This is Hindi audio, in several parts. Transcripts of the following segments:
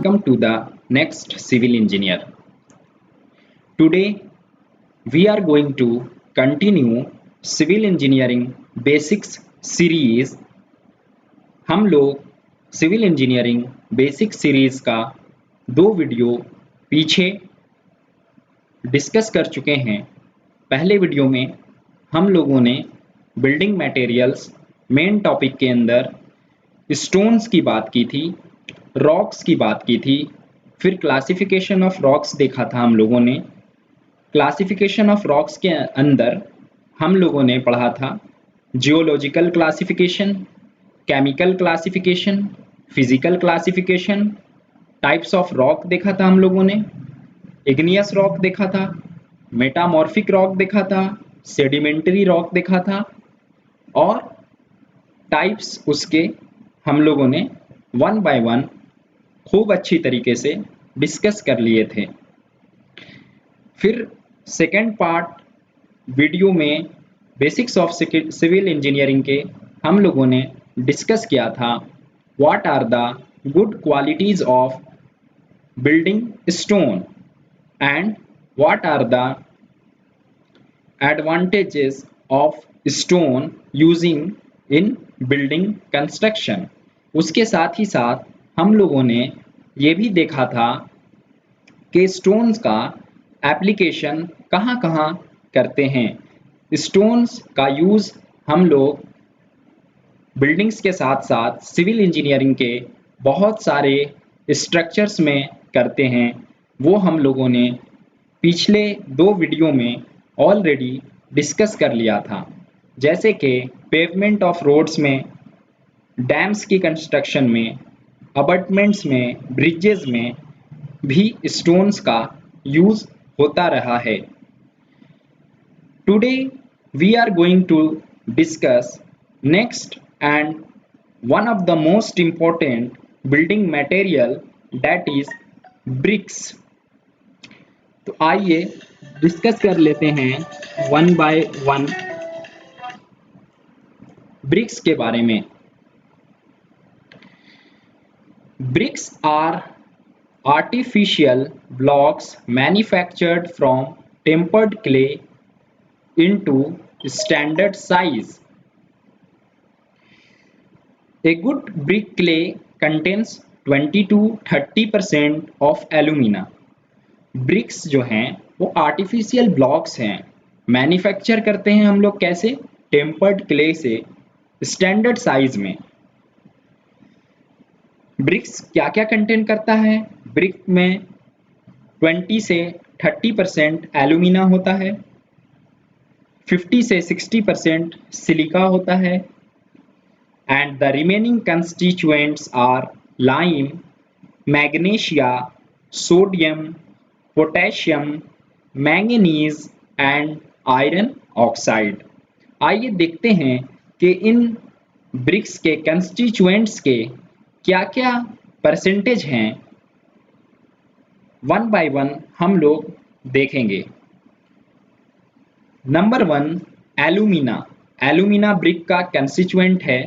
welcome to the next civil engineer. Today we are going to continue civil engineering basics series. हम लोग सिविल इंजीनियरिंग बेसिक सीरीज का 2 वीडियो पीछे डिस्कस कर चुके हैं। पहले वीडियो में हम लोगों ने बिल्डिंग मटेरियल्स मेन टॉपिक के अंदर स्टोन्स की बात की थी, रॉक्स की बात की थी, फिर क्लासिफिकेशन ऑफ रॉक्स देखा था हम लोगों ने। क्लासिफिकेशन ऑफ रॉक्स के अंदर हम लोगों ने पढ़ा था geological classification, chemical classification, physical classification, types of rock देखा था हम लोगों ने, इग्नियस रॉक देखा था, मेटामॉर्फिक रॉक देखा था, सेडिमेंटरी रॉक देखा था और टाइप्स उसके हम लोगों ने 1 बाय 1 खूब अच्छी तरीके से डिस्कस कर लिए थे। फिर सेकेंड पार्ट वीडियो में बेसिक्स ऑफ सिविल इंजीनियरिंग के हम लोगों ने डिस्कस किया था what are the good qualities of building stone and what are the advantages of stone using in building construction. उसके साथ ही साथ हम लोगों ने ये भी देखा था कि स्टोन्स का एप्लीकेशन कहाँ कहाँ करते हैं। स्टोन्स का यूज़ हम लोग बिल्डिंग्स के साथ साथ सिविल इंजीनियरिंग के बहुत सारे स्ट्रक्चर्स में करते हैं। वो हम लोगों ने पिछले 2 वीडियो में ऑलरेडी डिस्कस कर लिया था, जैसे कि पेवमेंट ऑफ रोड्स में, डैम्स की कंस्ट्रक्शन में, अबटमेंट्स में, ब्रिजेस में भी स्टोन्स का यूज होता रहा है। Today we are going to discuss next and one of the most important building material that is bricks. तो आइए डिस्कस कर लेते हैं 1 बाय 1 ब्रिक्स के बारे में। Bricks are artificial blocks manufactured from tempered clay into standard size. A good brick clay contains 20 to 30% of alumina. Bricks जो हैं वो artificial blocks हैं, मैन्युफैक्चर करते हैं हम लोग कैसे? टेम्पर्ड क्ले से, स्टैंडर्ड साइज में। ब्रिक्स क्या क्या कंटेन करता है? ब्रिक में 20 से 30% एल्यूमिना होता है, 50 से 60% सिलिका होता है and the remaining constituents are lime, magnesia, sodium, potassium, manganese and iron oxide. आइए देखते हैं कि इन ब्रिक्स के कंस्टिट्यूएंट्स के क्या क्या परसेंटेज हैं। 1 बाय 1 हम लोग देखेंगे। Number 1 alumina. एल्यूमिना ब्रिक का कंस्टिट्यूएंट है।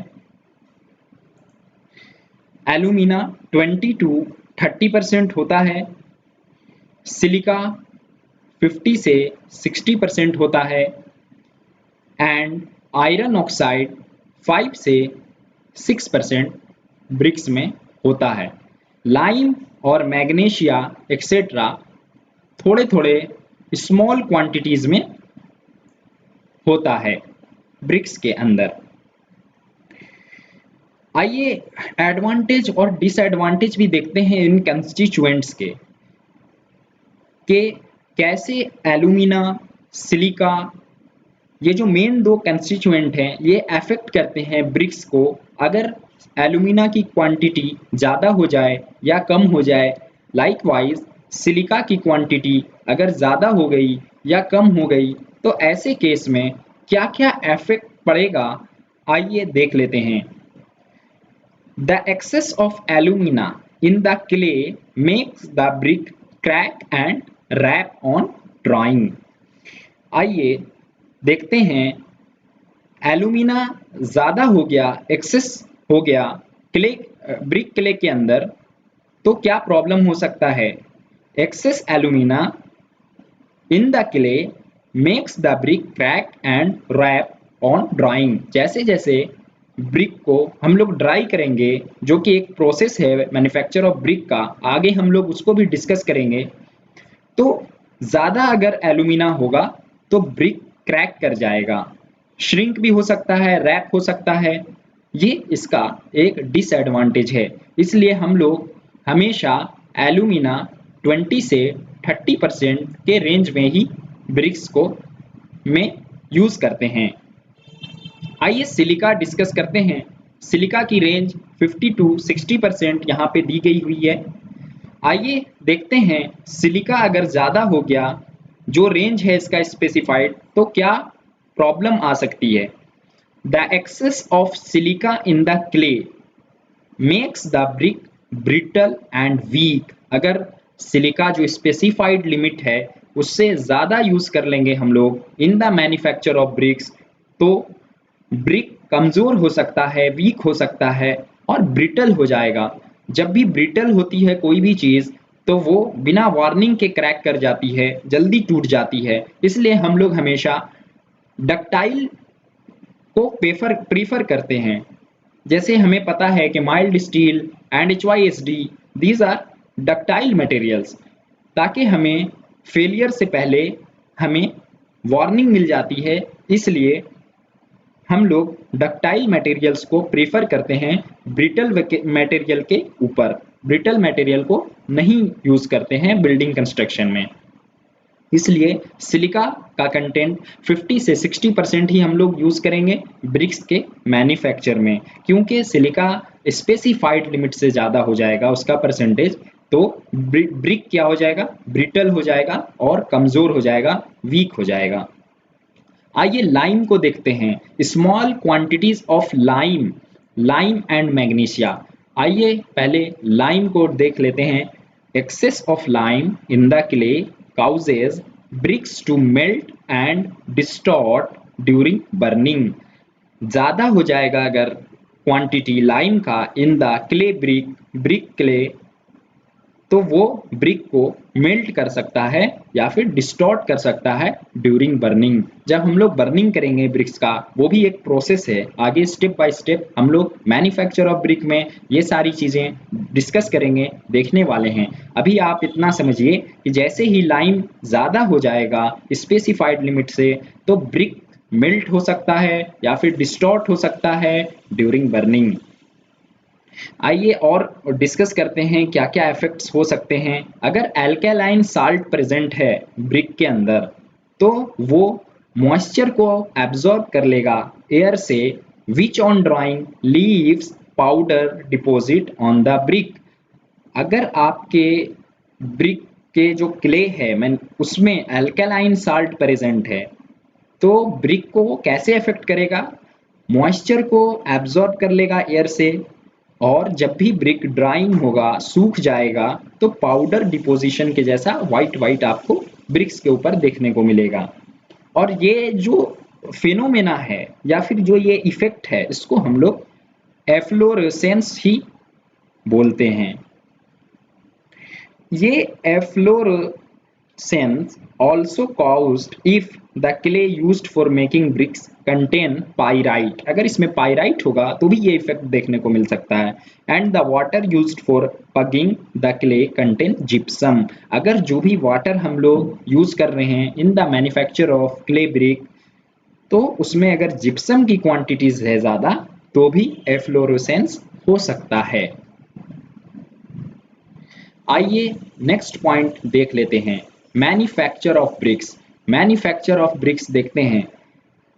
एल्यूमिना 20 to 30% होता है, सिलिका 50 से 60% होता है एंड आयरन ऑक्साइड 5 से 6% ब्रिक्स में होता है। लाइम और मैग्नीशिया एक्सेट्रा थोड़े थोड़े स्मॉल क्वांटिटीज में होता है ब्रिक्स के अंदर। आइए एडवांटेज और डिसएडवांटेज भी देखते हैं इन कंस्टिट्यूएंट्स के, कि कैसे एल्यूमिना, सिलिका, ये जो मेन 2 कंस्टिट्यूएंट हैं ये अफेक्ट करते हैं ब्रिक्स को। अगर एल्यूमिना की क्वांटिटी ज़्यादा हो जाए या कम हो जाए, लाइकवाइज सिलिका की क्वांटिटी अगर ज़्यादा हो गई या कम हो गई, तो ऐसे केस में क्या क्या इफेक्ट पड़ेगा आइए देख लेते हैं। The excess of alumina in the clay makes the brick crack and warp on drying. आइए देखते हैं, एल्यूमिना ज़्यादा हो गया, एक्सेस हो गया क्ले, ब्रिक क्ले के अंदर, तो क्या प्रॉब्लम हो सकता है? Excess alumina in the clay makes the brick crack and warp on drying. जैसे जैसे ब्रिक को हम लोग ड्राई करेंगे, जो कि एक प्रोसेस है मैन्युफैक्चर ऑफ ब्रिक का, आगे हम लोग उसको भी डिस्कस करेंगे। तो ज़्यादा अगर एल्यूमिना होगा तो ब्रिक क्रैक कर जाएगा, श्रिंक भी हो सकता है, रैप हो सकता है। ये इसका एक डिसएडवांटेज है। इसलिए हम लोग हमेशा एल्यूमिना 20 से 30% के रेंज में ही ब्रिक्स को में यूज़ करते हैं। आइए सिलिका डिस्कस करते हैं। सिलिका की रेंज 50 टू 60% यहाँ पे दी गई हुई है। आइए देखते हैं सिलिका अगर ज़्यादा हो गया, जो रेंज है इसका स्पेसिफाइड, तो क्या प्रॉब्लम आ सकती है। The excess of silica in the clay makes the brick brittle and weak. अगर सिलिका जो स्पेसिफाइड लिमिट है उससे ज़्यादा यूज़ कर लेंगे हम लोग in the manufacture of bricks, तो ब्रिक कमज़ोर हो सकता है, वीक हो सकता है और ब्रिटल हो जाएगा। जब भी ब्रिटल होती है कोई भी चीज़, तो वो बिना वार्निंग के क्रैक कर जाती है, जल्दी टूट जाती है। इसलिए हम लोग हमेशा डक्टाइल को प्रीफर करते हैं। जैसे हमें पता है कि mild steel and HYSD, these are ductile materials, ताकि हमें फेलियर से पहले हमें वार्निंग मिल जाती है। इसलिए हम लोग डक्टाइल मटेरियल्स को प्रेफर करते हैं ब्रिटल मटेरियल के ऊपर। ब्रिटल मटेरियल को नहीं यूज करते हैं बिल्डिंग कंस्ट्रक्शन में। इसलिए सिलिका का कंटेंट 50 से 60% ही हम लोग यूज करेंगे ब्रिक्स के मैन्युफैक्चर में, क्योंकि सिलिका स्पेसिफाइड लिमिट से ज़्यादा हो जाएगा उसका परसेंटेज, तो ब्रिक क्या हो जाएगा, ब्रिटल हो जाएगा और कमज़ोर हो जाएगा, वीक हो जाएगा। आइए लाइम को देखते हैं। Small quantities of lime, lime and magnesia. आइए पहले लाइम को देख लेते हैं। Excess of lime in the clay causes bricks to melt and distort during burning. ज़्यादा हो जाएगा अगर क्वांटिटी लाइम का in the clay brick clay, तो वो ब्रिक को मेल्ट कर सकता है या फिर डिस्टॉर्ट कर सकता है ड्यूरिंग बर्निंग। जब हम लोग बर्निंग करेंगे ब्रिक्स का, वो भी एक प्रोसेस है, आगे स्टेप बाय स्टेप हम लोग मैन्युफैक्चर ऑफ ब्रिक में ये सारी चीज़ें डिस्कस करेंगे, देखने वाले हैं। अभी आप इतना समझिए कि जैसे ही लाइम ज़्यादा हो जाएगा स्पेसिफाइड लिमिट से, तो ब्रिक मेल्ट हो सकता है या फिर डिस्टॉर्ट हो सकता है ड्यूरिंग बर्निंग। आइए और डिस्कस करते हैं क्या क्या इफेक्ट्स हो सकते हैं। अगर एल्केलाइन साल्ट प्रेजेंट है ब्रिक के अंदर, तो वो मॉइस्चर को एब्जॉर्ब कर लेगा एयर से, which on drying leaves powder deposit on the brick. अगर आपके ब्रिक के जो क्ले है उसमें एल्केलाइन साल्ट प्रेजेंट है, तो ब्रिक को वो कैसे अफेक्ट करेगा, मॉइस्चर को एब्जॉर्ब कर लेगा एयर से, और जब भी ब्रिक ड्राइंग होगा, सूख जाएगा, तो पाउडर डिपोजिशन के जैसा वाइट वाइट आपको ब्रिक्स के ऊपर देखने को मिलेगा। और ये जो फिनोमेना है या फिर जो ये इफेक्ट है, इसको हम लोग एफ्लोरेसेंस ही बोलते हैं। ये efflorescence also caused if the clay used for making bricks contain pyrite। अगर इसमें पाइराइट होगा तो भी ये इफेक्ट देखने को मिल सकता है। And the water used for pugging the clay contain gypsum. अगर जो भी वाटर हम लोग यूज कर रहे हैं इन the manufacture of clay brick, तो उसमें अगर जिप्सम की क्वांटिटीज है ज़्यादा, तो भी एफ्लोरेसेंस हो सकता है। आइए नेक्स्ट पॉइंट देख लेते हैं, manufacture of BRICS. Manufacture of BRICS देखते हैं,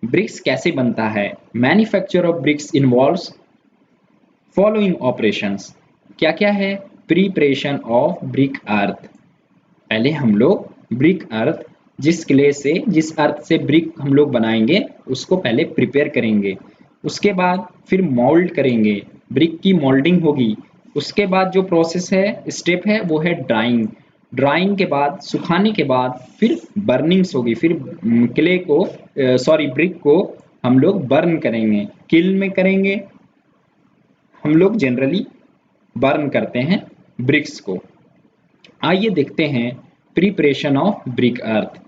ब्रिक्स कैसे बनता है। Manufacture of BRICS involves following operations. क्या क्या है, प्रिपरेशन ऑफ ब्रिक अर्थ। पहले हम लोग ब्रिक अर्थ, जिस क्ले से, जिस अर्थ से ब्रिक हम लोग बनाएंगे, उसको पहले प्रिपेयर करेंगे। उसके बाद फिर मोल्ड करेंगे, ब्रिक की मोल्डिंग होगी। उसके बाद जो प्रोसेस है, स्टेप है, वो है ड्राइंग। ड्राइंग के बाद, सुखाने के बाद फिर बर्निंग्स होगी। फिर क्ले को ब्रिक को हम लोग बर्न करेंगे, किल्न में करेंगे। हम लोग जनरली बर्न करते हैं ब्रिक्स को। आइए देखते हैं प्रिपरेशन ऑफ ब्रिक अर्थ।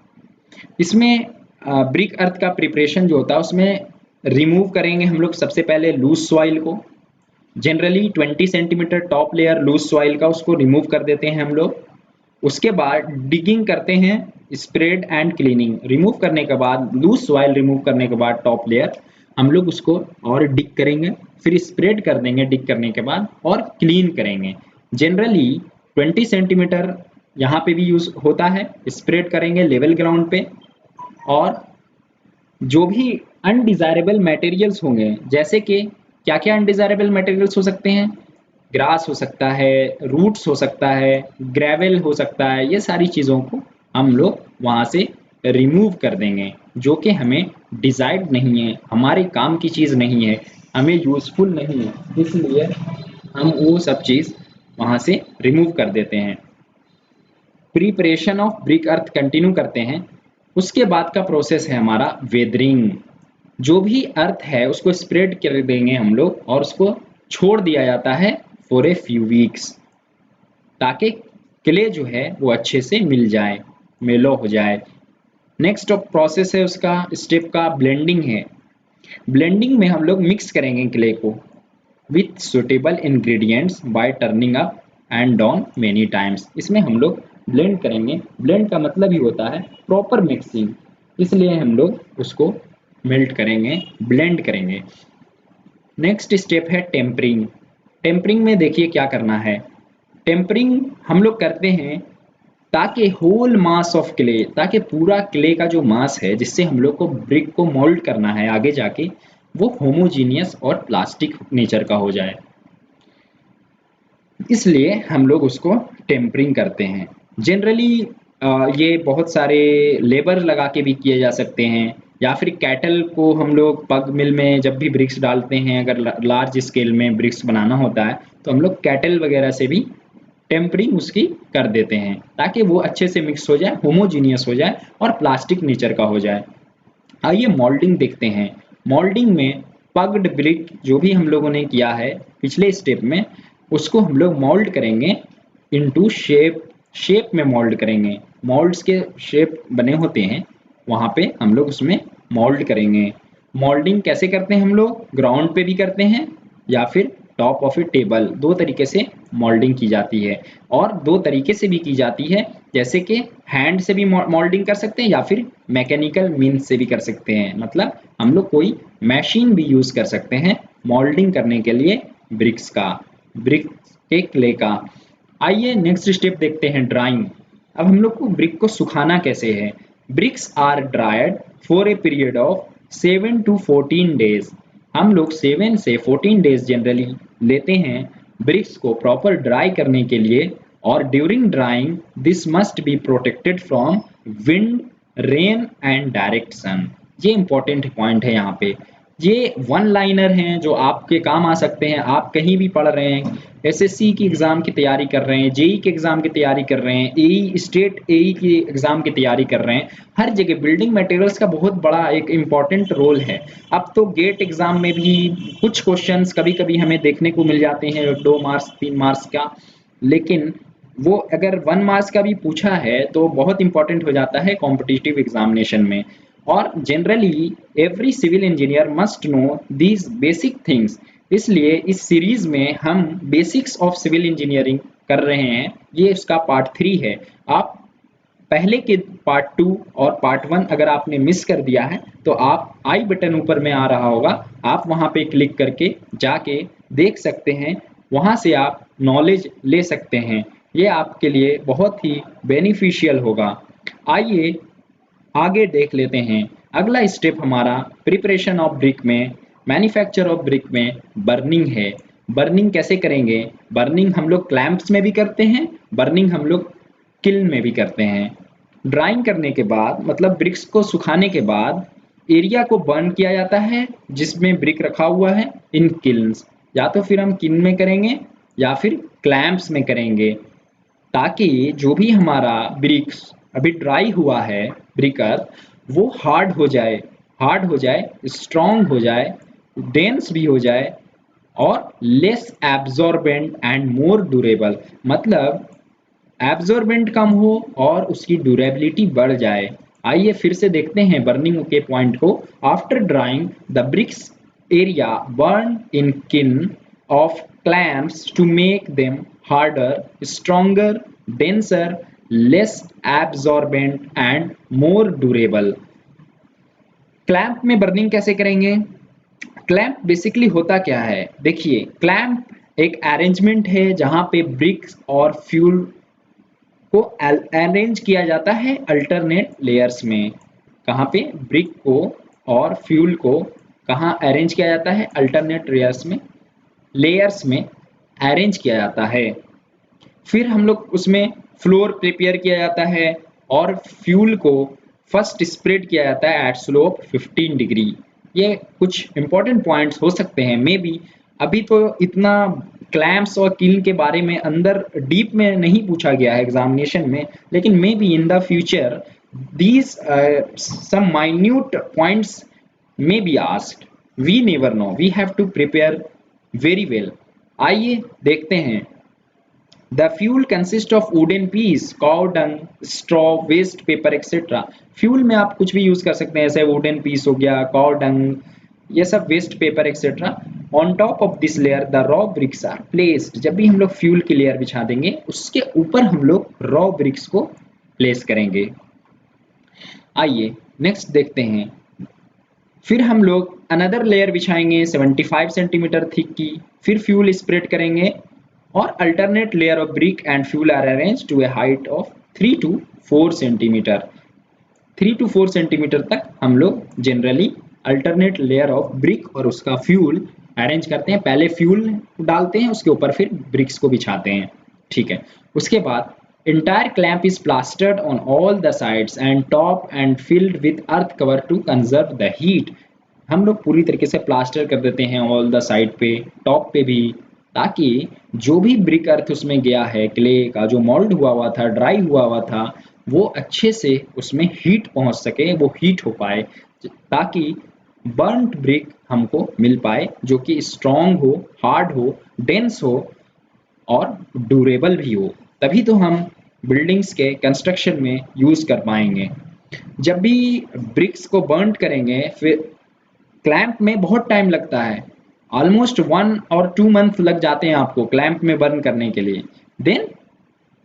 इसमें ब्रिक अर्थ का प्रिपरेशन जो होता है उसमें रिमूव करेंगे हम लोग सबसे पहले लूज सॉइल को। Generally 20 centimetre top layer loose soil का उसको रिमूव कर देते हैं हम लोग। उसके बाद डिगिंग करते हैं, स्प्रेड एंड क्लीनिंग। रिमूव करने के बाद लूज सॉइल रिमूव करने के बाद टॉप लेयर हम लोग उसको और डिग करेंगे, फिर स्प्रेड कर देंगे डिग करने के बाद और क्लीन करेंगे। जनरली 20 सेंटीमीटर यहाँ पे भी यूज होता है, स्प्रेड करेंगे लेवल ग्राउंड पे। और जो भी अनडिजायरेबल मटेरियल्स होंगे, जैसे कि क्या क्या अनडिजायरेबल मटेरियल्स हो सकते हैं, ग्रास हो सकता है, रूट्स हो सकता है, ग्रेवल हो सकता है, ये सारी चीज़ों को हम लोग वहाँ से रिमूव कर देंगे जो कि हमें डिजायर्ड नहीं है, हमारे काम की चीज़ नहीं है, हमें यूजफुल नहीं है, इसलिए हम वो सब चीज़ वहाँ से रिमूव कर देते हैं। Preparation of brick earth continue करते हैं। उसके बाद का प्रोसेस है हमारा वेदरिंग। जो भी अर्थ है उसको स्प्रेड कर देंगे हम लोग और उसको छोड़ दिया जाता है फॉर ए फ्यू वीक्स, ताकि क्ले जो है वो अच्छे से मिल जाए, मेलो हो जाए। नेक्स्ट प्रोसेस है उसका स्टेप का ब्लेंडिंग है। ब्लेंडिंग में हम लोग मिक्स करेंगे क्ले को with suitable ingredients bye turning up and down many times. इसमें हम लोग ब्लेंड करेंगे। ब्लेंड का मतलब ही होता है प्रॉपर मिक्सिंग, इसलिए हम लोग उसको मेल्ट करेंगे, ब्लेंड करेंगे। नेक्स्ट स्टेप है टेम्परिंग। टेम्परिंग में देखिए क्या करना है। टेम्परिंग हम लोग करते हैं ताकि होल मास ऑफ क्ले, ताकि पूरा क्ले का जो मास है जिससे हम लोग को ब्रिक को मोल्ड करना है आगे जाके, वो होमोजीनियस और प्लास्टिक नेचर का हो जाए, इसलिए हम लोग उसको टेम्परिंग करते हैं। जनरली ये बहुत सारे लेबर लगा के भी किए जा सकते हैं, या फिर कैटल को हम लोग पग मिल में जब भी ब्रिक्स डालते हैं, अगर लार्ज स्केल में ब्रिक्स बनाना होता है तो हम लोग कैटल वगैरह से भी टेम्परिंग उसकी कर देते हैं ताकि वो अच्छे से मिक्स हो जाए, होमोजीनियस हो जाए और प्लास्टिक नेचर का हो जाए। आइए मोल्डिंग देखते हैं। मोल्डिंग में पग्ड ब्रिक जो भी हम लोगों ने किया है पिछले स्टेप में, उसको हम लोग मोल्ड करेंगे इनटू शेप। शेप में मोल्ड करेंगे, मोल्ड्स के शेप बने होते हैं वहाँ पे हम लोग उसमें मोल्ड करेंगे। मोल्डिंग कैसे करते हैं हम लोग, ग्राउंड पे भी करते हैं या फिर टॉप ऑफ ए टेबल, दो तरीके से मोल्डिंग की जाती है। और दो तरीके से भी की जाती है, जैसे कि हैंड से भी मोल्डिंग कर सकते हैं या फिर मैकेनिकल मीन्स से भी कर सकते हैं, मतलब हम लोग कोई मशीन भी यूज कर सकते हैं मोल्डिंग करने के लिए ब्रिक्स का, ब्रिक्स के क्ले का। आइए नेक्स्ट स्टेप देखते हैं ड्राइंग। अब हम लोग को ब्रिक को सुखाना कैसे है। Bricks are dried for a period of 7 to 14 days. हम लोग 7 से 14 डेज जनरली लेते हैं ब्रिक्स को प्रॉपर ड्राई करने के लिए। और during drying this must be protected from wind, rain and direct sun. ये इंपॉर्टेंट पॉइंट है यहाँ पे। ये वन लाइनर हैं जो आपके काम आ सकते हैं। आप कहीं भी पढ़ रहे हैं, एसएससी की एग्जाम की तैयारी कर रहे हैं, जेई के एग्जाम की तैयारी कर रहे हैं, एई स्टेट एई की एग्जाम की तैयारी कर रहे हैं, हर जगह बिल्डिंग मटेरियल्स का बहुत बड़ा एक इम्पॉर्टेंट रोल है। अब तो गेट एग्जाम में भी कुछ क्वेश्चंस कभी कभी हमें देखने को मिल जाते हैं 2 मार्क्स 3 मार्क्स का, लेकिन वो अगर 1 मार्क्स का भी पूछा है तो बहुत इंपॉर्टेंट हो जाता है कॉम्पिटिटिव एग्जामिनेशन में। और generally every civil engineer must know these basic things. इसलिए इस सीरीज में हम बेसिक्स ऑफ सिविल इंजीनियरिंग कर रहे हैं। ये इसका पार्ट 3 है। आप पहले के पार्ट 2 और पार्ट 1 अगर आपने मिस कर दिया है तो आप आई बटन ऊपर में आ रहा होगा, आप वहां पे क्लिक करके जाके देख सकते हैं, वहां से आप नॉलेज ले सकते हैं। ये आपके लिए बहुत ही बेनिफिशियल होगा। आइए आगे देख लेते हैं। अगला स्टेप हमारा प्रिपरेशन ऑफ ब्रिक में, मैन्युफैक्चर ऑफ ब्रिक में बर्निंग है। बर्निंग कैसे करेंगे। बर्निंग हम लोग क्लैंप्स में भी करते हैं, बर्निंग हम लोग किल्न में भी करते हैं। ड्राइंग करने के बाद मतलब ब्रिक्स को सुखाने के बाद एरिया को बर्न किया जाता है जिसमें ब्रिक रखा हुआ है इन किल्न्स। या तो फिर हम किल्न में करेंगे या फिर क्लैंप्स में करेंगे, ताकि जो भी हमारा ब्रिक्स अभी ड्राई हुआ है ब्रिकर, वो हार्ड हो जाए, स्ट्रॉन्ग हो जाए, डेंस भी हो जाए, और less absorbent and more durable, मतलब एब्जॉर्बेंट कम हो और उसकी ड्यूरेबिलिटी बढ़ जाए। आइए फिर से देखते हैं बर्निंग के पॉइंट को। After drying the bricks area burn in kin of clamps to make them harder, stronger, denser, less absorbent and more durable. Clamp में बर्निंग कैसे करेंगे? क्लैंप बेसिकली होता क्या है, देखिए क्लैंप एक अरेंजमेंट है जहां पे ब्रिक्स और फ्यूल को अरेंज किया जाता है अल्टरनेट लेयर्स में। कहाँ पे? ब्रिक को और फ्यूल को कहाँ अरेंज किया जाता है? अल्टरनेट लेयर्स में अरेंज किया जाता है। फिर हम लोग उसमें फ्लोर प्रिपेयर किया जाता है और फ्यूल को फर्स्ट स्प्रेड किया जाता है एट स्लोप 15 डिग्री। ये कुछ इंपॉर्टेंट पॉइंट्स हो सकते हैं, मे बी अभी तो इतना क्लैम्प्स और किल के बारे में अंदर डीप में नहीं पूछा गया है एग्जामिनेशन में, लेकिन may be in the future these some minute points may be asked. We never know, we have to prepare very well. आइए देखते हैं। The fuel consists of wooden piece, cow dung, straw, waste paper etc. Fuel में आप कुछ भी यूज कर सकते हैं, जैसे वुडन पीस हो गया, cow dung, ये सब waste paper etcetera. On top of this layer the raw bricks are placed. जब भी हम लोग फ्यूल की लेयर बिछा देंगे उसके ऊपर हम लोग रॉ ब्रिक्स को प्लेस करेंगे। आइए नेक्स्ट देखते हैं। फिर हम लोग अनदर लेयर बिछाएंगे 75 सेंटीमीटर थिक की, फिर फ्यूल स्प्रेड करेंगे और alternate layer of brick and fuel are arrange to a height of 3 to 4 centimetre. 3 to 4 centimetre तक हम लोग generally alternate layer of brick और उसका फ्यूल अरेंज करते हैं। पहले फ्यूल डालते हैं, उसके ऊपर फिर ब्रिक्स को बिछाते हैं, ठीक है। उसके बाद entire clamp is plastered on all the sides and top and filled with earth cover to conserve the heat। हम लोग पूरी तरीके से प्लास्टर कर देते हैं ऑल द साइड पे, टॉप पे भी, ताकि जो भी ब्रिक अर्थ उसमें गया है, क्ले का जो मोल्ड हुआ था, ड्राई हुआ था, वो अच्छे से उसमें हीट पहुंच सके, वो हीट हो पाए, ताकि बर्न्ड ब्रिक हमको मिल पाए जो कि स्ट्रॉन्ग हो, हार्ड हो, डेंस हो और ड्यूरेबल भी हो। तभी तो हम बिल्डिंग्स के कंस्ट्रक्शन में यूज कर पाएंगे। जब भी ब्रिक्स को बर्न करेंगे, फिर क्लैंप में बहुत टाइम लगता है, ऑलमोस्ट 1 or 2 मंथ लग जाते हैं आपको क्लैंप में बर्न करने के लिए। देन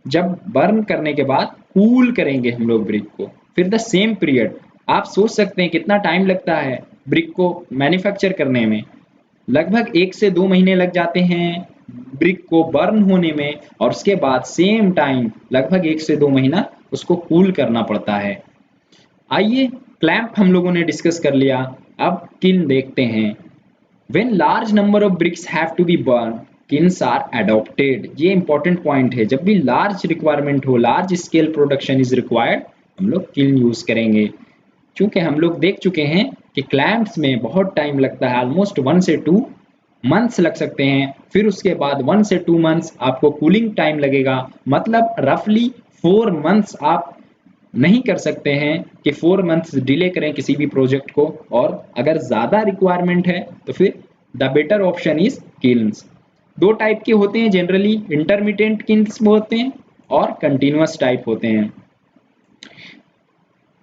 जब बर्न करने के बाद कूल करेंगे हम लोग ब्रिक को, फिर द सेम पीरियड। आप सोच सकते हैं कितना टाइम लगता है ब्रिक को मैन्युफैक्चर करने में। लगभग 1 से 2 महीने लग जाते हैं ब्रिक को बर्न होने में, और उसके बाद सेम टाइम लगभग 1 से 2 महीना उसको कूल करना पड़ता है। आइए क्लैंप हम लोगों ने डिस्कस कर लिया, अब किन देखते हैं। When large number of bricks have to be burned, kilns are adopted। ये इंपॉर्टेंट पॉइंट है, जब भी लार्ज रिक्वायरमेंट हो, large scale production is required, हम लोग किल्न यूज करेंगे। क्योंकि हम लोग देख चुके हैं कि क्लैंप्स में बहुत टाइम लगता है, ऑलमोस्ट 1 से 2 मंथ्स लग सकते हैं। फिर उसके बाद 1 से 2 मंथ्स आपको कूलिंग टाइम लगेगा, मतलब रफली 4 मंथ्स आप नहीं कर सकते हैं कि 4 मंथ्स डिले करें किसी भी प्रोजेक्ट को। और अगर ज़्यादा रिक्वायरमेंट है तो फिर the better option is kilns. 2 type के होते हैं जनरली, इंटरमिटेंट किल्न्स होते हैं और कंटिन्यूस टाइप होते हैं।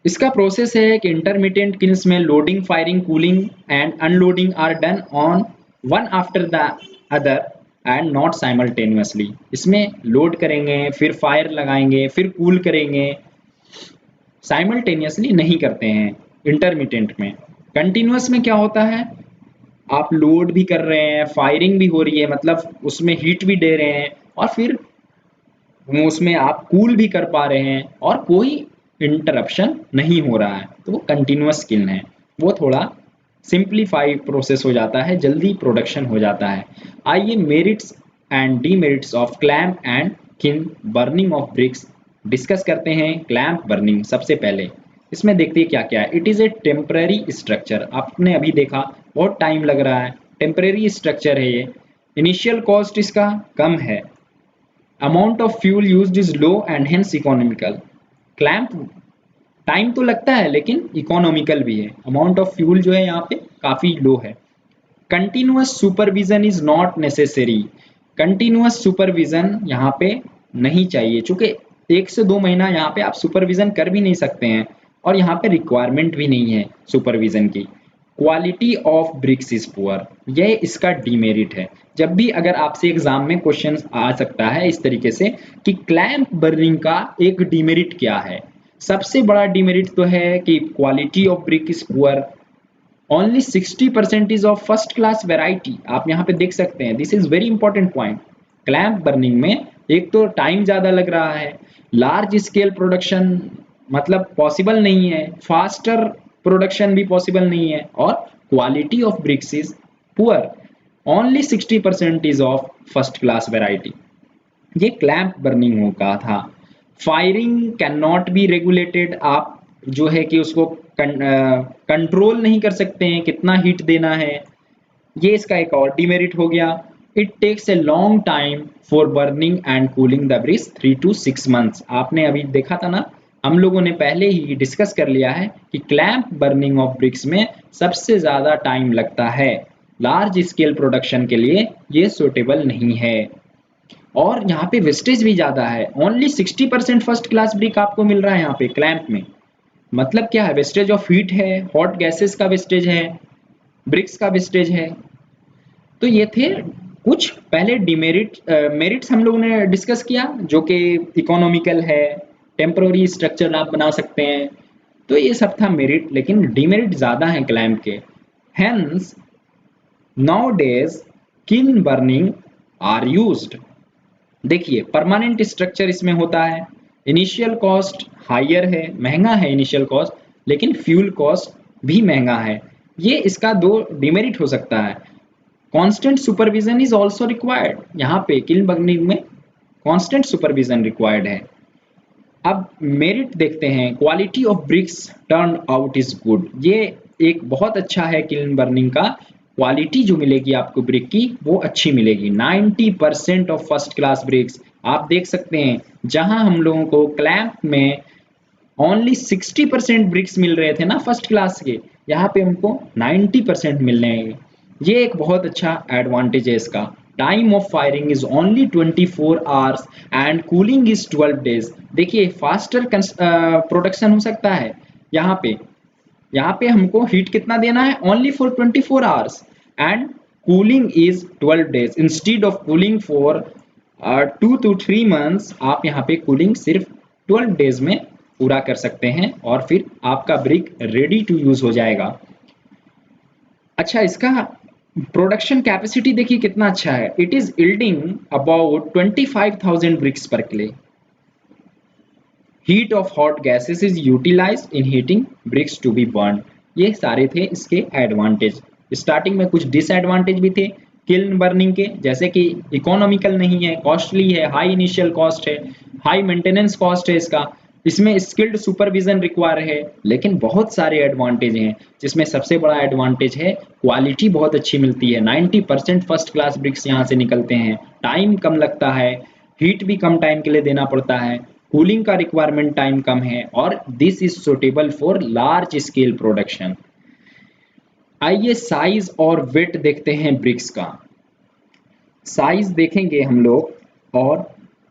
इसका प्रोसेस है कि इंटरमिटेंट किल्न्स में loading, firing, cooling and unloading are done on one after the other and not simultaneously. इसमें लोड करेंगे, फिर फायर लगाएंगे, फिर कूल करेंगे, साइमल्टेनियसली नहीं करते हैं इंटरमिटेंट में। कंटिन्यूस में क्या होता है, आप लोड भी कर रहे हैं, फायरिंग भी हो रही है, मतलब उसमें हीट भी दे रहे हैं, और फिर उसमें आप कूल भी कर पा रहे हैं और कोई इंटरप्शन नहीं हो रहा है, तो वो कंटिन्यूस किल्न है। वो थोड़ा सिंप्लीफाई प्रोसेस हो जाता है, जल्दी प्रोडक्शन हो जाता है। आइए merits and demerits of clamp and kiln burning of BRICS discuss करते हैं। क्लैंप बर्निंग सबसे पहले, इसमें देखते हैं क्या क्या है। It is a temporary structure, आपने अभी देखा बहुत टाइम लग रहा है, टेम्पररी स्ट्रक्चर है ये। इनिशियल कॉस्ट इसका कम है, amount of fuel used is low and hence economical. Clamp time तो लगता है लेकिन इकोनॉमिकल भी है, अमाउंट ऑफ फ्यूल जो है यहाँ पे काफ़ी लो है। Continuous supervision is not necessary. Continuous supervision यहाँ पे नहीं चाहिए, चूंकि 1 से 2 महीना यहाँ पे आप सुपरविजन कर भी नहीं सकते हैं और यहाँ पे रिक्वायरमेंट भी नहीं है सुपरविजन की। Quality of BRICS is poor, यह इसका डीमेरिट है। जब भी अगर आपसे एग्जाम में क्वेश्चन आ सकता है इस तरीके से कि क्लैंप बर्निंग का एक डीमेरिट क्या है, सबसे बड़ा डीमेरिट तो है कि quality of brick is poor, only 60% is of first class variety. आप यहाँ पे देख सकते हैं, this is very important point. Clamp burning में एक तो टाइम ज्यादा लग रहा है, लार्ज स्केल प्रोडक्शन मतलब पॉसिबल नहीं है, फास्टर प्रोडक्शन भी पॉसिबल नहीं है, और quality of BRICS is poor, only 60% is of first class variety. ये क्लैंप बर्निंग का था। Firing can not be regulated, आप जो है कि उसको कंट्रोल नहीं कर सकते हैं कितना हीट देना है, ये इसका एक और डीमेरिट हो गया। It takes a long time for burning and cooling the bricks 3 to 6 months। आपने अभी देखा था ना, हम लोगों ने पहले ही डिस्कस कर लिया है कि क्लैंप बर्निंग ऑफ ब्रिक्स में सबसे ज़्यादा टाइम लगता है, लार्ज स्केल प्रोडक्शन के लिए ये सुटेबल नहीं है, और यहाँ पे वेस्टेज भी ज़्यादा है। ओनली 60% फर्स्ट क्लास ब्रिक आपको मिल रहा है यहाँ पे क्लैंप में। मतलब क्या है, वेस्टेज ऑफ हीट है, हॉट गैसेस का वेस्टेज है, ब्रिक्स का वेस्टेज है। तो ये थे कुछ पहले डिमेरिट, मेरिट्स हम लोगों ने डिस्कस किया, जो कि इकोनॉमिकल है, टेम्पररी स्ट्रक्चर आप बना सकते हैं, तो ये सब था मेरिट, लेकिन डिमेरिट ज़्यादा है क्लैंप के। Hence nowadays kiln burning are used. देखिए परमानेंट स्ट्रक्चर इसमें होता है, इनिशियल कॉस्ट हायर है, महंगा है इनिशियल कॉस्ट, लेकिन फ्यूल कॉस्ट भी महंगा है, ये इसका दो डिमेरिट हो सकता है। Constant supervision is also required, यहाँ पे किल्न बर्निंग में कांस्टेंट सुपरविजन रिक्वायर्ड है। अब मेरिट देखते हैं, quality of BRICS turn out is good, ये एक बहुत अच्छा है किल्न बर्निंग का, क्वालिटी जो मिलेगी आपको ब्रिक की वो अच्छी मिलेगी। 90% ऑफ फर्स्ट क्लास ब्रिक्स आप देख सकते हैं, जहां हम लोगों को क्लैंप में ओनली 60% ब्रिक्स मिल रहे थे ना फर्स्ट क्लास के, यहाँ पे हमको 90% मिल रहे हैं, ये एक बहुत अच्छा एडवांटेज है इसका। Time of firing is only 24 hours and cooling is 12 days। देखिए फास्टर प्रोडक्शन हो सकता है, यहाँ पे हमको हीट कितना देना है, only for 24 hours and cooling is 12 days instead of cooling for 2 to 3 months। आप यहाँ पे कूलिंग सिर्फ 12 days में पूरा कर सकते हैं और फिर आपका ब्रिक रेडी टू यूज हो जाएगा। अच्छा, इसका प्रोडक्शन कैपेसिटी देखिए कितना अच्छा है, it is yielding about 25,000 bricks per clay. Heat of hot gases is utilized in heating bricks to be burn. ये सारे थे इसके एडवांटेज। स्टार्टिंग में कुछ डिसएडवांटेज भी थे किल्न बर्निंग के, जैसे कि इकोनॉमिकल नहीं है, कॉस्टली है, हाई इनिशियल कॉस्ट है, हाई मेंटेनेंस कॉस्ट है इसका, इसमें स्किल्ड सुपरविजन रिक्वायर है, लेकिन बहुत सारे एडवांटेज हैं, जिसमें सबसे बड़ा एडवांटेज है क्वालिटी बहुत अच्छी मिलती है। 90% फर्स्ट क्लास ब्रिक्स यहाँ से निकलते हैं, टाइम कम लगता है, हीट भी कम टाइम के लिए देना पड़ता है, कूलिंग का रिक्वायरमेंट टाइम कम है, और this is suitable for large scale production. आइए साइज और वेट देखते हैं ब्रिक्स का। साइज देखेंगे हम लोग और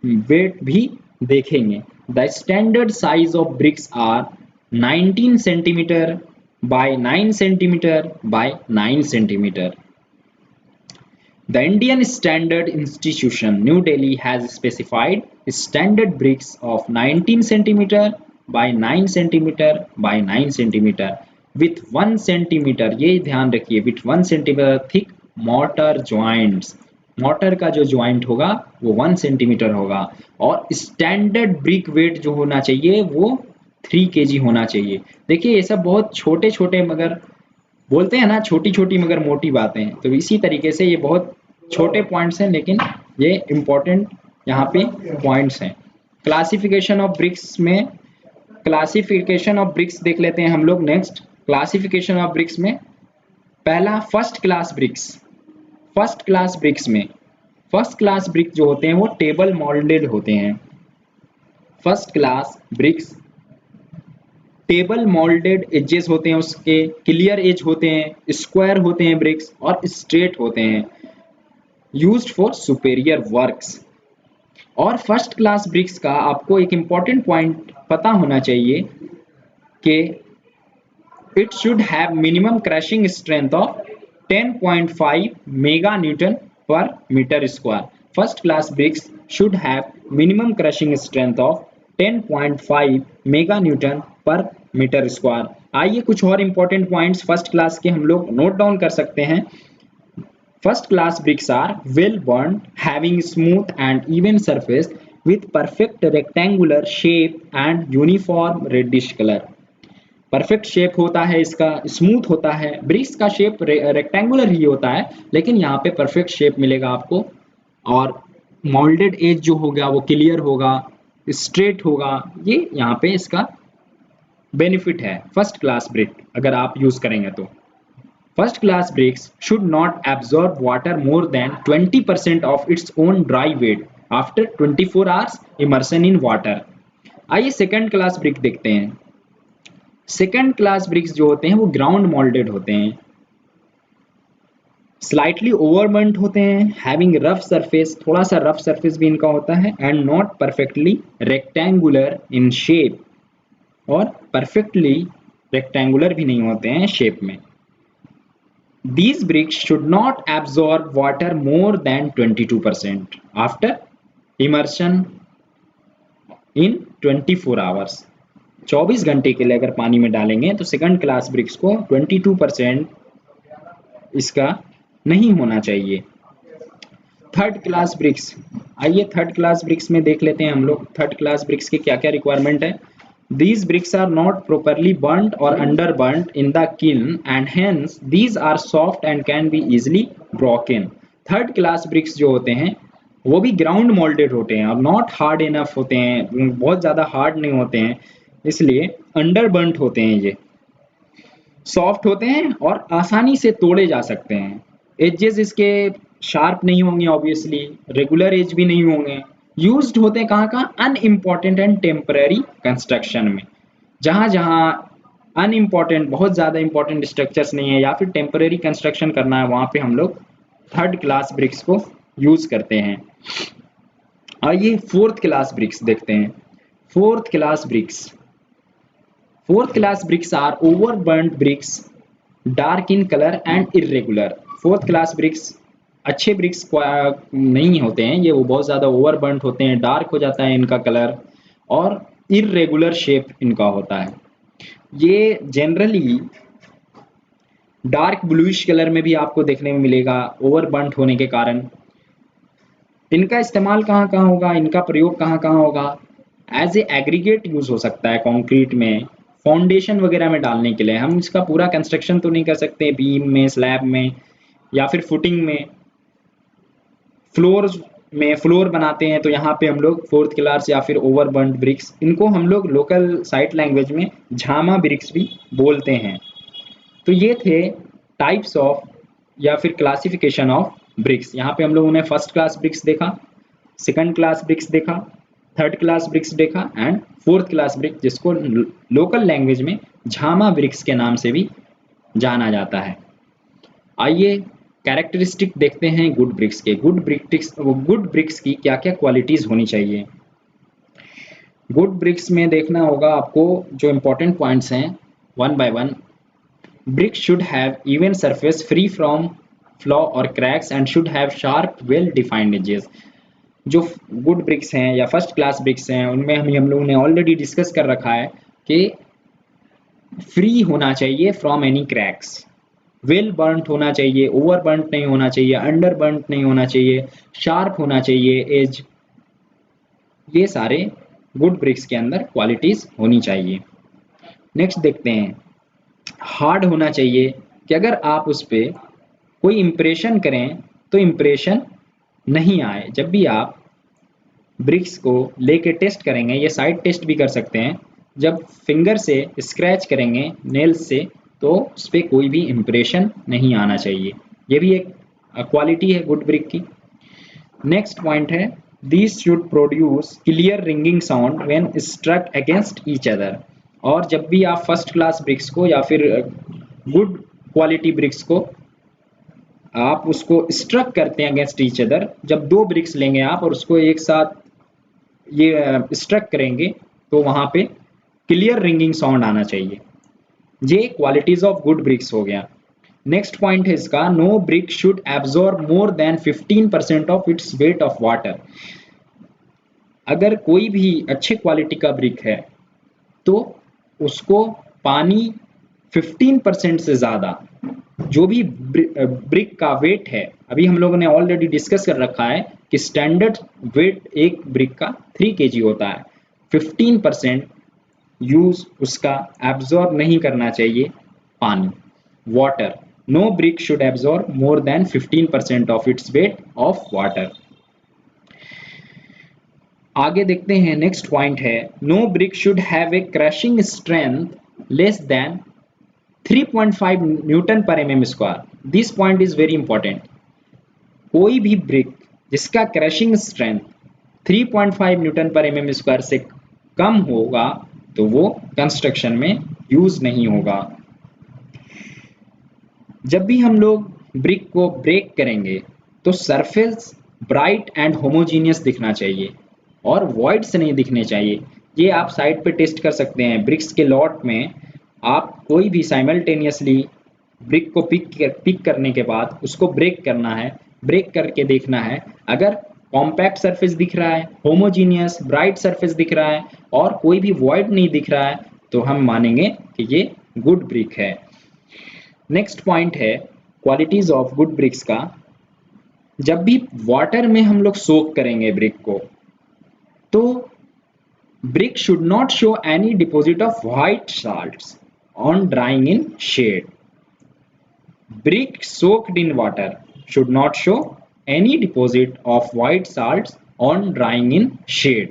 वेट भी देखेंगे। The standard size of bricks are 19 centimetre by 9 centimetre by 9 centimetre. The Indian Standard Institution, New Delhi, has specified standard bricks of 19 centimeter by 9 centimeter by 9 centimeter with 1 centimeter, ये ध्यान रखिए, with 1 centimeter thick mortar joints। Motor का जो ज्वाइंट होगा वो 1 सेंटीमीटर होगा, और स्टैंडर्ड ब्रिक वेट जो होना चाहिए वो 3 kg होना चाहिए। देखिए ये सब बहुत छोटे छोटे, मगर बोलते हैं ना छोटी छोटी मगर मोटी बातें, तो इसी तरीके से ये बहुत छोटे पॉइंट्स हैं, लेकिन ये इंपॉर्टेंट यहाँ पे पॉइंट्स हैं। क्लासिफिकेशन ऑफ ब्रिक्स में, क्लासिफिकेशन ऑफ ब्रिक्स देख लेते हैं हम लोग। नेक्स्ट क्लासिफिकेशन ऑफ ब्रिक्स में पहला first class bricks. First class bricks में, फर्स्ट क्लास ब्रिक जो होते हैं वो टेबल मोल्डेड होते हैं। First class bricks table moulded edges होते हैं उसके, क्लियर एज होते हैं, स्क्वायर होते हैं ब्रिक्स और स्ट्रेट होते हैं, यूज्ड फॉर सुपेरियर वर्क्स। और फर्स्ट क्लास ब्रिक्स का आपको एक इंपॉर्टेंट पॉइंट पता होना चाहिए कि it should have minimum crushing strength of 10.5 mega newton per metre square. First class bricks should have minimum crushing strength of 10.5 mega newton per metre square. आइए कुछ और इंपॉर्टेंट पॉइंट्स फर्स्ट क्लास के हम लोग नोट डाउन कर सकते हैं। First class bricks are well burned, having smooth and even surface with perfect rectangular shape and uniform reddish color. Perfect shape होता है इसका, स्मूथ होता है। ब्रिक्स का शेप रेक्टेंगुलर ही होता है, लेकिन यहाँ पे परफेक्ट शेप मिलेगा आपको। और मोल्डेड एज जो होगा वो क्लियर होगा, स्ट्रेट होगा। ये यहाँ पे इसका बेनिफिट है फर्स्ट क्लास ब्रिक अगर आप यूज करेंगे तो। First class bricks should not absorb water more than 20% of its own dry weight after 24 hours immersion in water. आइए सेकंड क्लास ब्रिक देखते हैं। सेकंड क्लास ब्रिक्स जो होते हैं वो ग्राउंड मोल्डेड होते हैं, स्लाइटली ओवरबर्न्ट होते हैं, हैविंग रफ सरफेस, थोड़ा सा रफ सरफेस भी इनका होता है, and not perfectly rectangular in shape, और परफेक्टली रेक्टेंगुलर भी नहीं होते हैं शेप में। These bricks should not absorb water more than 22% after immersion in 24 hours. 24 घंटे के लिए अगर पानी में डालेंगे तो सेकंड क्लास ब्रिक्स को 22% इसका नहीं होना चाहिए। थर्ड क्लास ब्रिक्स, आइए थर्ड क्लास ब्रिक्स में देख लेते हैं हम लोग थर्ड क्लास ब्रिक्स के क्या क्या रिक्वायरमेंट है। These bricks are not properly burnt or underburnt in the kiln and hence these are soft and can be easily broken. Third class BRICS जो होते हैं वो भी ग्राउंड मोल्डेड होते हैं और नॉट हार्ड इनफ होते हैं, बहुत ज़्यादा हार्ड नहीं होते हैं, इसलिए अंडरबर्nt होते हैं। ये सॉफ्ट होते हैं और आसानी से तोड़े जा सकते हैं। एजेस इसके शार्प नहीं होंगे, ऑब्वियसली रेगुलर एज भी नहीं होंगे। यूज्ड होते हैं कहाँ कहाँ, अनइम्पॉर्टेंट एंड टेम्पररी कंस्ट्रक्शन में। जहाँ जहाँ अनइम्पॉर्टेंट, बहुत ज़्यादा इंपॉर्टेंट स्ट्रक्चर्स नहीं है या फिर टेम्पररी कंस्ट्रक्शन करना है, वहाँ पे हम लोग थर्ड क्लास ब्रिक्स को यूज करते हैं। आइए फोर्थ क्लास ब्रिक्स देखते हैं। Fourth class bricks, fourth class bricks are overburned bricks, dark in colour and irregular. Fourth class bricks अच्छे ब्रिक्स नहीं होते हैं, ये वो बहुत ज़्यादा ओवरबर्न्ट होते हैं, डार्क हो जाता है इनका कलर और इरेगुलर शेप इनका होता है। ये जनरली डार्क ब्लूइश कलर में भी आपको देखने में मिलेगा ओवरबर्न्ट होने के कारण। इनका इस्तेमाल कहाँ कहाँ होगा, इनका प्रयोग कहाँ कहाँ होगा? एज ए एग्रीगेट यूज हो सकता है कंक्रीट में, फाउंडेशन वगैरह में डालने के लिए। हम इसका पूरा कंस्ट्रक्शन तो नहीं कर सकते बीम में, स्लैब में या फिर फुटिंग में, फ्लोर में फ्लोर बनाते हैं तो यहाँ पे हम लोग फोर्थ क्लास या फिर ओवरबर्न्ड ब्रिक्स, इनको हम लोग लोकल साइट लैंग्वेज में झामा ब्रिक्स भी बोलते हैं। तो ये थे टाइप्स ऑफ या फिर क्लासिफिकेशन ऑफ ब्रिक्स। यहाँ पे हम लोगों ने फर्स्ट क्लास ब्रिक्स देखा, सेकंड क्लास ब्रिक्स देखा, थर्ड क्लास ब्रिक्स देखा एंड फोर्थ क्लास ब्रिक्स, जिसको लोकल लैंग्वेज में झामा ब्रिक्स के नाम से भी जाना जाता है। आइए कैरेक्टरिस्टिक देखते हैं गुड ब्रिक्स के। गुड ब्रिक्स की क्या क्या क्वालिटीज होनी चाहिए। गुड ब्रिक्स में देखना होगा आपको जो इंपॉर्टेंट पॉइंट्स हैं one by one. Bricks should have even surface free from flaw और cracks and should have sharp well defined edges. जो गुड ब्रिक्स हैं या फर्स्ट क्लास ब्रिक्स हैं उनमें हम लोगों ने ऑलरेडी डिस्कस कर रखा है कि फ्री होना चाहिए from any cracks, well burnt होना चाहिए, ओवर बर्न्ट नहीं होना चाहिए, अंडर बर्न्ट नहीं होना चाहिए, शार्प होना चाहिए एज। ये सारे गुड ब्रिक्स के अंदर क्वालिटीज होनी चाहिए। नेक्स्ट देखते हैं, हार्ड होना चाहिए कि अगर आप उस पर कोई इम्प्रेशन करें तो इम्प्रेशन नहीं आए। जब भी आप ब्रिक्स को लेके टेस्ट करेंगे, ये साइड टेस्ट भी कर सकते हैं, जब फिंगर से स्क्रैच करेंगे नेल्स से तो उस पर कोई भी इम्प्रेशन नहीं आना चाहिए। ये भी एक क्वालिटी है गुड ब्रिक की। नेक्स्ट पॉइंट है, these should produce clear ringing sound when struck against each other. और जब भी आप फर्स्ट क्लास ब्रिक्स को या फिर गुड क्वालिटी ब्रिक्स को आप उसको स्ट्रक करते हैं अगेंस्ट ईच अदर, जब दो ब्रिक्स लेंगे आप और उसको एक साथ ये स्ट्रक करेंगे तो वहां पे क्लियर रिंगिंग साउंड आना चाहिए। ये क्वालिटीज ऑफ गुड ब्रिक्स हो गया। नेक्स्ट पॉइंट है इसका, no brick should absorb more than 15% of its weight of water. अगर कोई भी अच्छे क्वालिटी का ब्रिक है तो उसको पानी 15% से ज़्यादा, जो भी ब्रिक का वेट है, अभी हम लोगों ने ऑलरेडी डिस्कस कर रखा है कि स्टैंडर्ड वेट एक ब्रिक का 3 kg होता है। 15% यूज उसका एब्जॉर्ब नहीं करना चाहिए पानी, water. No brick should absorb more than 15% of its weight of water. आगे देखते हैं, नेक्स्ट पॉइंट है, no brick should have a crushing strength less than 3.5 newton per m m square. This point is very important. कोई भी ब्रिक जिसका crushing strength 3.5 newton per m m square से कम होगा तो वो कंस्ट्रक्शन में यूज नहीं होगा। जब भी हम लोग ब्रिक को ब्रेक करेंगे तो सरफेस ब्राइट एंड होमोजीनियस दिखना चाहिए और वॉइड्स नहीं दिखने चाहिए। ये आप साइड पे टेस्ट कर सकते हैं। ब्रिक्स के लॉट में आप कोई भी साइमल्टेनियसली ब्रिक को पिक करने के बाद उसको ब्रेक करना है, ब्रेक करके देखना है। अगर कॉम्पैक्ट सरफेस दिख रहा है, होमोजीनियस ब्राइट सरफेस दिख रहा है और कोई भी वॉइड नहीं दिख रहा है तो हम मानेंगे कि ये गुड ब्रिक है। नेक्स्ट पॉइंट है क्वालिटीज ऑफ गुड ब्रिक्स का। जब भी वाटर में हम लोग सोक करेंगे ब्रिक को तो brick should not show any deposit of white salts on drying in shade. Brick soaked in water should not show any deposit of white salts on drying in shade.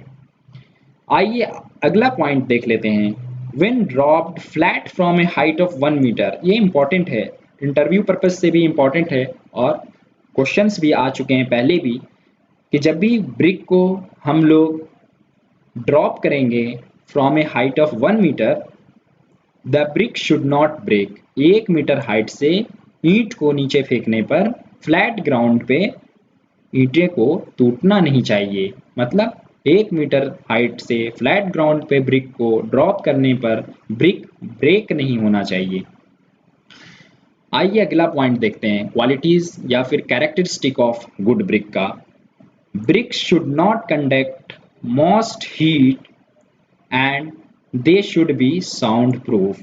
आइए अगला पॉइंट देख लेते हैं, when dropped flat from a height of 1 meter। ये इंपॉर्टेंट है, इंटरव्यू पर्पज से भी इंपॉर्टेंट है और क्वेश्चंस भी आ चुके हैं पहले भी, कि जब भी ब्रिक को हम लोग ड्रॉप करेंगे from a height of 1 metre, the brick should not break. 1 metre height से ईंट को नीचे फेंकने पर फ्लैट ग्राउंड पे ईंटें को टूटना नहीं चाहिए। मतलब 1 मीटर हाइट से फ्लैट ग्राउंड पे ब्रिक को ड्रॉप करने पर ब्रिक ब्रेक नहीं होना चाहिए। आइए अगला पॉइंट देखते हैं, क्वालिटीज या फिर कैरेक्टरिस्टिक ऑफ गुड ब्रिक का। Bricks should not conduct most heat and they should be sound proof।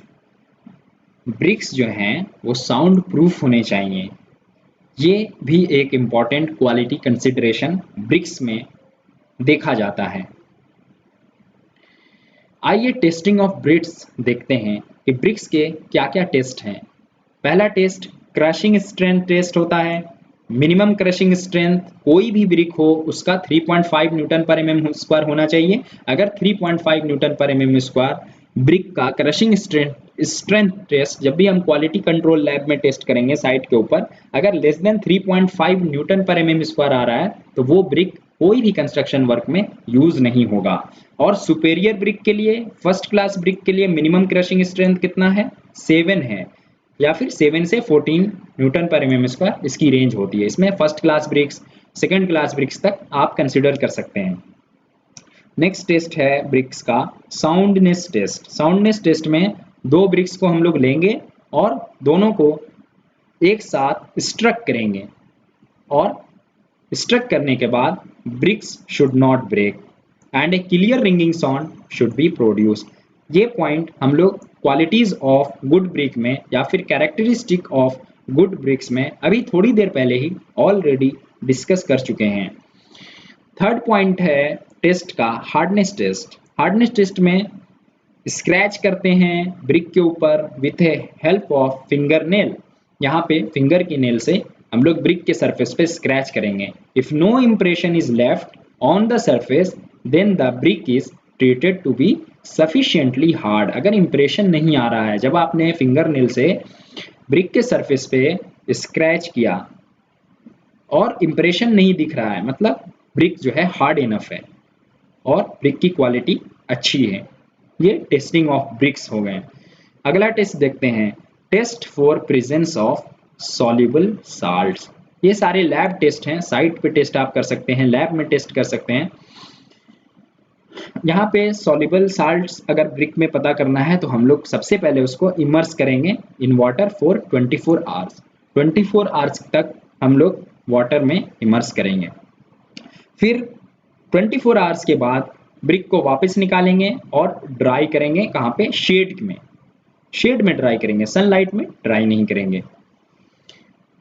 Bricks जो हैं वो साउंड प्रूफ होने चाहिए। ये भी एक इम्पॉर्टेंट क्वालिटी कंसिडरेशन ब्रिक्स में देखा जाता है। आइए टेस्टिंग ऑफ ब्रिक्स देखते हैं कि ब्रिक्स के क्या क्या टेस्ट हैं। पहला टेस्ट क्रशिंग स्ट्रेंथ टेस्ट होता है। मिनिमम क्रशिंग स्ट्रेंथ कोई भी ब्रिक हो उसका 3.5 न्यूटन पर एम स्क्वायर होना चाहिए। अगर 3.5 newton per M square brick का क्रशिंग स्ट्रेंथ टेस्ट जब भी हम क्वालिटी कंट्रोल लैब में टेस्ट करेंगे साइट के ऊपर, अगर less than 3.5 newton per M square आ रहा है तो वो ब्रिक कोई भी कंस्ट्रक्शन वर्क में यूज नहीं होगा। और सुपेरियर ब्रिक के लिए, फर्स्ट क्लास ब्रिक के लिए मिनिमम क्रशिंग स्ट्रेंथ कितना है? 7 है, या फिर 7 से 14 न्यूटन पर एम स्क्वायर इसकी रेंज होती है। इसमें first class BRICS, second class BRICS तक आप कंसिडर कर सकते हैं। नेक्स्ट टेस्ट है ब्रिक्स का साउंडनेस टेस्ट। साउंडनेस टेस्ट में दो ब्रिक्स को हम लोग लेंगे और दोनों को एक साथ स्ट्रक करेंगे और स्ट्रक करने के बाद bricks should not break and a clear ringing sound should be produced. ये पॉइंट हम लोग क्वालिटीज ऑफ गुड ब्रिक में या फिर कैरेक्टरिस्टिक ऑफ गुड ब्रिक्स में अभी थोड़ी देर पहले ही ऑलरेडी डिस्कस कर चुके हैं। थर्ड पॉइंट है टेस्ट का हार्डनेस टेस्ट। हार्डनेस टेस्ट में स्क्रैच करते हैं ब्रिक के ऊपर with A help of finger nail. यहाँ पे फिंगर की नेल से हम लोग ब्रिक के सरफेस पे स्क्रैच करेंगे। If no impression is left on the surface then the brick is treated to be sufficiently hard. अगर इंप्रेशन नहीं आ रहा है, जब आपने फिंगर नेल से ब्रिक के सरफेस पे स्क्रैच किया और इंप्रेशन नहीं दिख रहा है, मतलब ब्रिक जो है हार्ड इनफ है और ब्रिक की क्वालिटी अच्छी है, ये टेस्टिंग ऑफ ब्रिक्स हो गए। अगला टेस्ट देखते हैं, test for presence of soluble salts. ये सारे लैब टेस्ट हैं, साइट पे टेस्ट आप कर सकते हैं, लैब में टेस्ट कर सकते हैं। यहाँ पे सॉल्युबल साल्ट्स अगर ब्रिक में पता करना है तो हम लोग सबसे पहले उसको इमर्स करेंगे in water for 24 hours. 24 hours तक हम लोग वाटर में इमर्स करेंगे। फिर 24 आवर्स के बाद ब्रिक को वापस निकालेंगे और ड्राई करेंगे। कहाँ पे? शेड में, शेड में ड्राई करेंगे, सनलाइट में ड्राई नहीं करेंगे।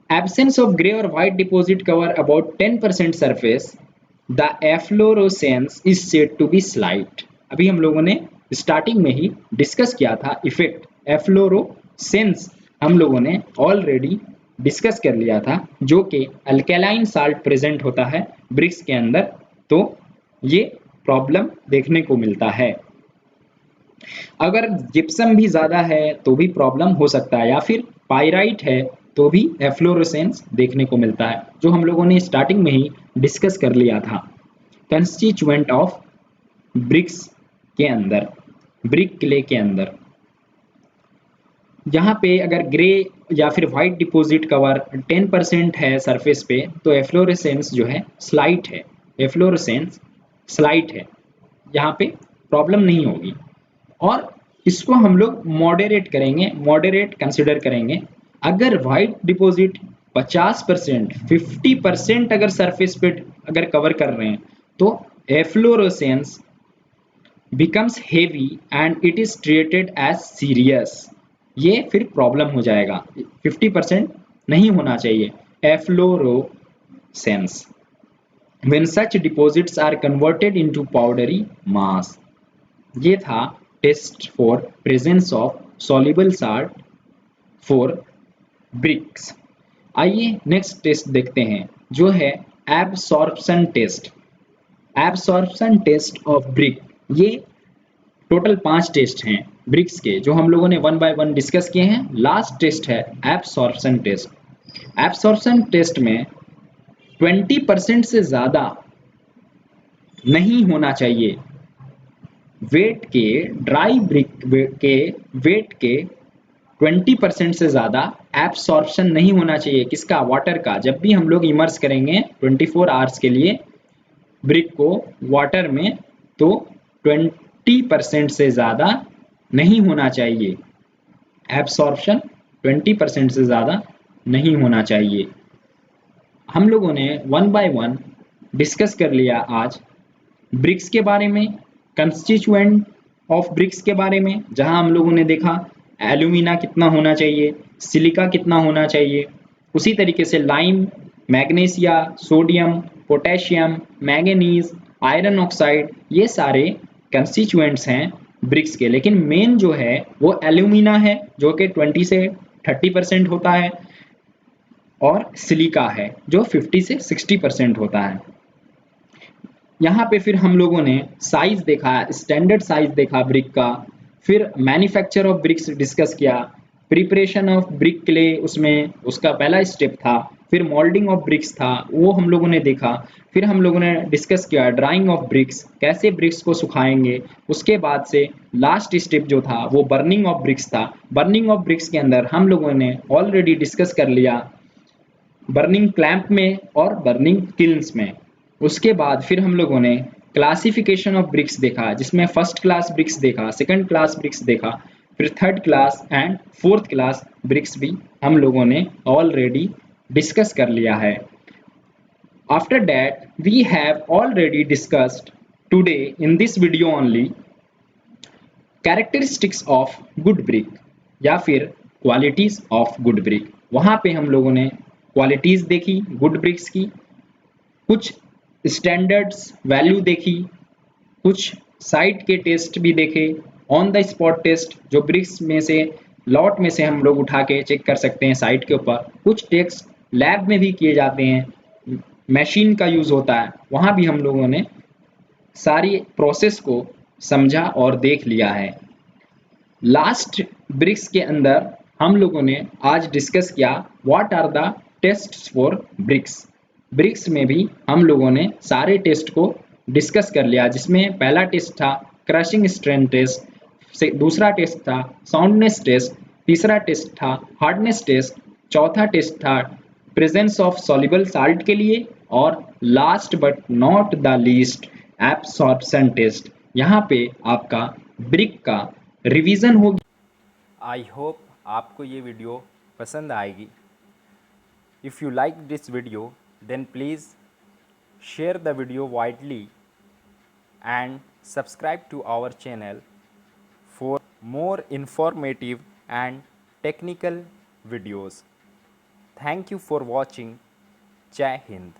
Absence of gray or white deposit cover about 10% surface. The efflorescence is said to be slight. अभी हम लोगों ने स्टार्टिंग में ही डिस्कस किया था इफेक्ट एफ्लोरोसेंस, हम लोगों ने ऑलरेडी डिस्कस कर लिया था, जो कि अल्कलाइन साल्ट प्रेजेंट होता है ब्रिक्स के अंदर, तो ये प्रॉब्लम देखने को मिलता है। अगर जिप्सम भी ज़्यादा है तो भी प्रॉब्लम हो सकता है, या फिर पाइराइट है तो भी एफ्लोरेसेंस देखने को मिलता है, जो हम लोगों ने स्टार्टिंग में ही डिस्कस कर लिया था कंस्टिट्यूएंट ऑफ ब्रिक्स के अंदर, ब्रिक क्ले के अंदर। यहाँ पे अगर ग्रे या फिर व्हाइट डिपॉजिट कवर 10% है सरफेस पे तो एफ्लोरेसेंस जो है स्लाइट है, एफ्लोरेसेंस स्लाइट है, यहाँ पे प्रॉब्लम नहीं होगी। और इसको हम लोग मॉडरेट करेंगे, मॉडरेट कंसिडर करेंगे। अगर व्हाइट डिपॉजिट 50%, 50% अगर सरफेस पे अगर कवर कर रहे हैं तो efflorescence becomes heavy and it is treated as serious. ये फिर प्रॉब्लम हो जाएगा, 50% नहीं होना चाहिए एफ्लोरोसेंस when such deposits are converted into powdery mass। ये था test for presence of soluble salt for bricks. आइए नेक्स्ट टेस्ट देखते हैं, जो है absorption test. Absorption test of brick, ये टोटल 5 टेस्ट हैं ब्रिक्स के, जो हम लोगों ने 1 बाय 1 डिस्कस किए हैं। लास्ट टेस्ट है एब्सॉर्प्शन टेस्ट। एब्सॉर्प्शन टेस्ट में 20% से ज़्यादा नहीं होना चाहिए वेट के, ड्राई ब्रिक के वेट के 20% से ज़्यादा एब्सॉर्प्शन नहीं होना चाहिए। किसका? वाटर का। जब भी हम लोग इमर्स करेंगे 24 आवर्स के लिए ब्रिक को वाटर में, तो 20% से ज़्यादा नहीं होना चाहिए, एब्सॉर्प्शन 20% से ज़्यादा नहीं होना चाहिए। हम लोगों ने 1 बाय 1 डिस्कस कर लिया आज ब्रिक्स के बारे में, कंस्टिट्यूएंट ऑफ ब्रिक्स के बारे में, जहां हम लोगों ने देखा एल्यूमिना कितना होना चाहिए, सिलिका कितना होना चाहिए, उसी तरीके से lime, magnesia, sodium, potassium, manganese, iron oxide, ये सारे कंस्टिट्यूएंट्स हैं ब्रिक्स के। लेकिन मेन जो है वो एल्यूमिना है, जो कि 20 से 30% होता है, और सिलिका है जो 50 से 60% होता है। यहाँ पे फिर हम लोगों ने साइज देखा, स्टैंडर्ड साइज देखा ब्रिक का, फिर मैन्युफैक्चर ऑफ ब्रिक्स डिस्कस किया, प्रिपरेशन ऑफ ब्रिक क्ले उसमें उसका पहला स्टेप था, फिर मोल्डिंग ऑफ ब्रिक्स था वो हम लोगों ने देखा, फिर हम लोगों ने डिस्कस किया ड्राइंग ऑफ ब्रिक्स, कैसे ब्रिक्स को सुखाएंगे। उसके बाद से लास्ट स्टेप जो था वो बर्निंग ऑफ ब्रिक्स था। बर्निंग ऑफ ब्रिक्स के अंदर हम लोगों ने ऑलरेडी डिस्कस कर लिया बर्निंग क्लैंप में और बर्निंग किल्न्स में। उसके बाद फिर हम लोगों ने क्लासिफिकेशन ऑफ ब्रिक्स देखा, जिसमें फर्स्ट क्लास ब्रिक्स देखा, सेकंड क्लास ब्रिक्स देखा, फिर third class and fourth class bricks भी हम लोगों ने ऑलरेडी डिस्कस कर लिया है। After that we have already discussed today in this video only characteristics of good brick, या फिर क्वालिटीज ऑफ गुड ब्रिक। वहाँ पे हम लोगों ने क्वालिटीज देखी गुड ब्रिक्स की, कुछ स्टैंडर्ड्स वैल्यू देखी, कुछ साइट के टेस्ट भी देखे, ऑन द स्पॉट टेस्ट जो ब्रिक्स में से लॉट में से हम लोग उठा के चेक कर सकते हैं साइट के ऊपर, कुछ टेस्ट लैब में भी किए जाते हैं, मशीन का यूज़ होता है, वहाँ भी हम लोगों ने सारी प्रोसेस को समझा और देख लिया है। लास्ट ब्रिक्स के अंदर हम लोगों ने आज डिस्कस किया what are the tests for bricks. Bricks में भी हम लोगों ने सारे टेस्ट को डिस्कस कर लिया, जिसमें पहला टेस्ट था क्रशिंग स्ट्रेंथ टेस्ट, से दूसरा टेस्ट था साउंडनेस टेस्ट, तीसरा टेस्ट था हार्डनेस टेस्ट, चौथा टेस्ट था प्रेजेंस ऑफ सॉल्युबल साल्ट के लिए और last but not the least absorption test. यहाँ पे आपका ब्रिक का रिवीजन होगी। आई होप आपको ये वीडियो पसंद आएगी। If you like this video then please share the video widely and subscribe to our channel for more informative and technical videos. Thank you for watching. Jai Hind.